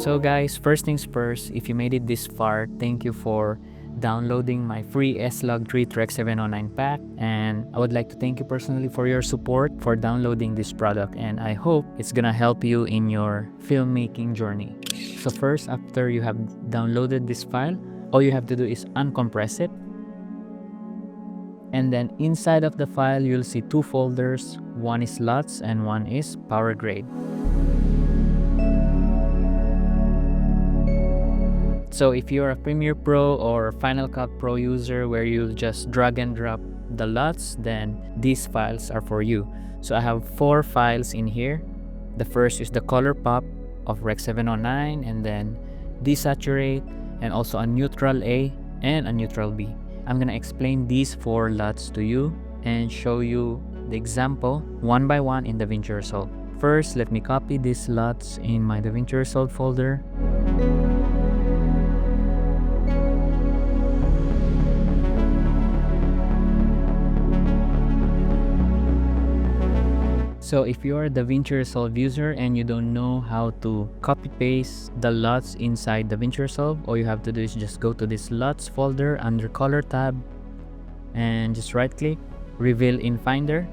So guys, first things first, if you made it this far, thank you for downloading my free S-Log3 Rec.709 pack, and I would like to thank you personally for your support for downloading this product, and I hope it's gonna help you in your filmmaking journey. So first, after you have downloaded this file, all you have to do is uncompress it, and then inside of the file you'll see two folders. One is LUTs and one is PowerGrade. So if you're a Premiere Pro or Final Cut Pro user where you just drag and drop the LUTs, then these files are for you. So I have 4 files in here. The first is the color pop of Rec.709, and then desaturate, and also a neutral A and a neutral B. I'm gonna explain these 4 LUTs to you and show you the example one by one in DaVinci Resolve. First, let me copy these LUTs in my DaVinci Resolve folder. So if you're a DaVinci Resolve user and you don't know how to copy paste the LUTs inside DaVinci Resolve, all you have to do is just go to this LUTs folder under color tab and just right click, reveal in Finder,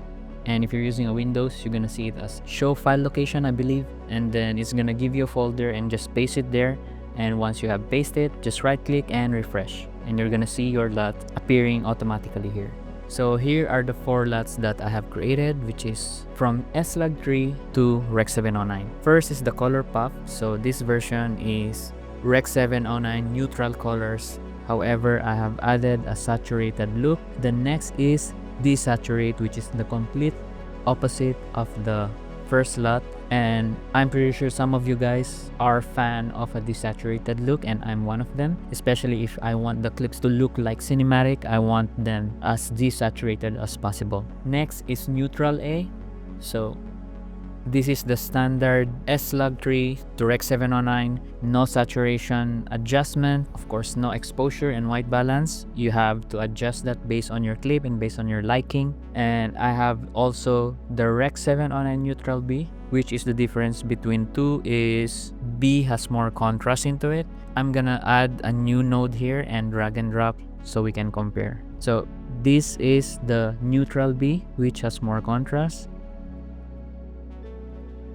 and if you're using a Windows, you're gonna see it as show file location, I believe, and then it's gonna give you a folder and just paste it there. And once you have pasted it, just right click and refresh, and you're gonna see your LUT appearing automatically here. So here are the 4 LUTs that I have created, which is from S-Log3 to Rec.709. First is the color pop. So this version is Rec.709 neutral colors. However, I have added a saturated look. The next is desaturate, which is the complete opposite of the first LUT, and I'm pretty sure some of you guys are fan of a desaturated look, and I'm one of them. Especially if I want the clips to look like cinematic, I want them as desaturated as possible. Next is neutral A. So this is the standard S-Log3 to Rec.709, no saturation adjustment, of course no exposure and white balance. You have to adjust that based on your clip and based on your liking. And I have also the Rec.709 neutral B, which is the difference between two is B has more contrast into it. I'm gonna add a new node here and drag and drop so we can compare. So this is the neutral B, which has more contrast,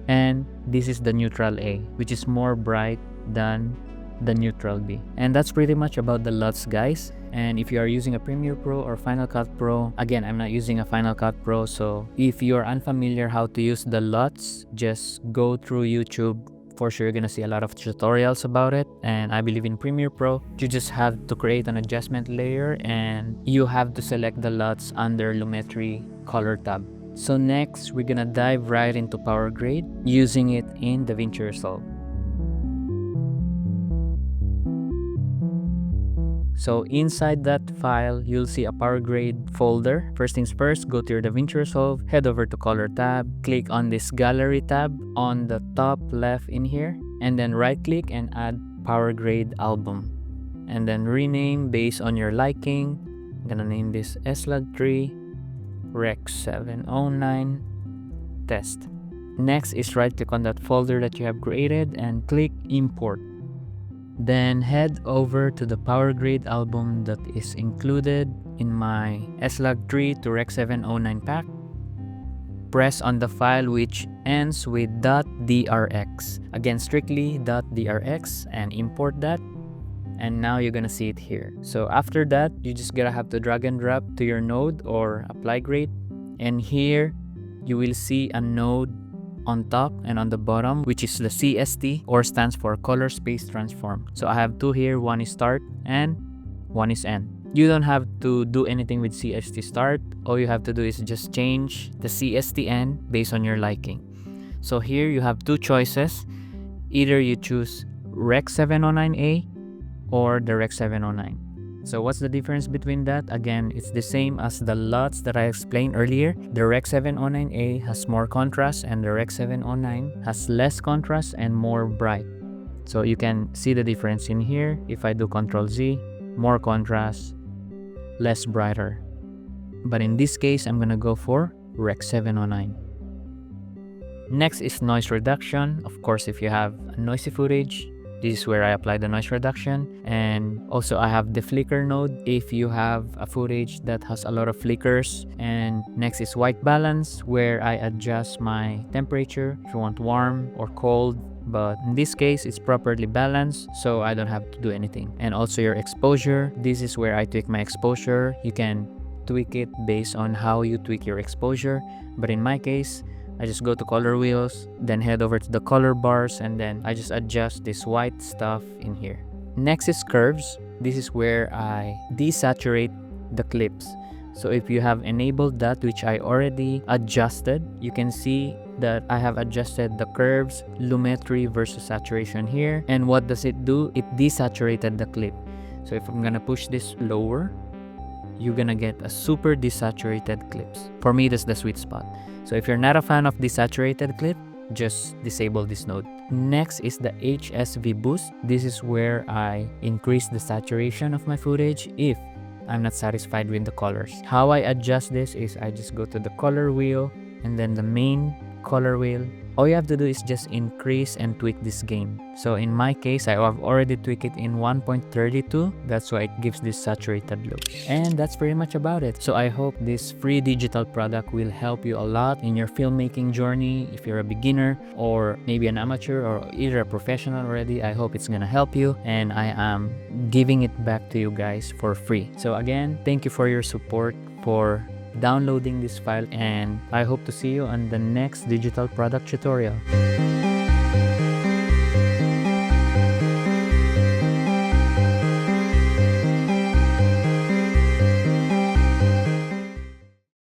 and this is the neutral A, which is more bright than the neutral B. And that's pretty much about the LUTs, guys. And if you are using a Premiere Pro or Final Cut Pro, again, I'm not using a Final Cut Pro, so if you're unfamiliar how to use the LUTs, just go through YouTube. For sure you're gonna see a lot of tutorials about it. And I believe in Premiere Pro, you just have to create an adjustment layer and you have to select the LUTs under Lumetri color tab. So next, we're gonna dive right into PowerGrade using it in DaVinci Resolve. So inside that file, you'll see a PowerGrade folder. First things first, go to your DaVinci Resolve, head over to Color tab, click on this Gallery tab on the top left in here, and then right click and add PowerGrade album. And then rename based on your liking. I'm gonna name this S-Log3 Rec.709 test. Next is right click on that folder that you have created and click import. Then head over to the PowerGrade album that is included in my S-Log3 to Rec.709 pack. Press on the file which ends with .drx. Again, strictly .drx, and import that. And now you're gonna see it here. So after that, you just gotta have to drag and drop to your node or apply grade, and here you will see a node on top and on the bottom, which is the CST, or stands for color space transform. So I have 2 here, one is start and one is end. You don't have to do anything with CST start. All you have to do is just change the CST end based on your liking. So here you have 2 choices. Either you choose Rec.709A or the Rec.709. So what's the difference between that? Again, it's the same as the LUTs that I explained earlier. The Rec.709A has more contrast and the Rec.709 has less contrast and more bright. So you can see the difference in here. If I do Ctrl Z, more contrast, less brighter. But in this case, I'm gonna go for Rec.709. Next is noise reduction. Of course, if you have noisy footage, This is where I apply the noise reduction. And also I have the flicker node if you have a footage that has a lot of flickers. And next is white balance, where I adjust my temperature if you want warm or cold. But in this case, it's properly balanced, so I don't have to do anything. And also your exposure. This is where I tweak my exposure. You can tweak it based on how you tweak your exposure. But in my case, I just go to color wheels, then head over to the color bars, and then I just adjust this white stuff in here. Next is curves. This is where I desaturate the clips. So if you have enabled that, which I already adjusted, you can see that I have adjusted the curves, lumetri versus saturation here. And what does it do? It desaturated the clip. So if I'm gonna push this lower, you're gonna get a super desaturated clips. For me, that's the sweet spot. So if you're not a fan of desaturated clip, just disable this node. Next is the HSV boost. This is where I increase the saturation of my footage if I'm not satisfied with the colors. How I adjust this is I just go to the color wheel and then the main color wheel. All you have to do is just increase and tweak this gain. So in my case, I have already tweaked it in 1.32. That's why it gives this saturated look. And that's pretty much about it. So I hope this free digital product will help you a lot in your filmmaking journey. If you're a beginner or maybe an amateur or either a professional already, I hope it's gonna help you. And I am giving it back to you guys for free. So again, thank you for your support, for downloading this file, and I hope to see you on the next digital product tutorial.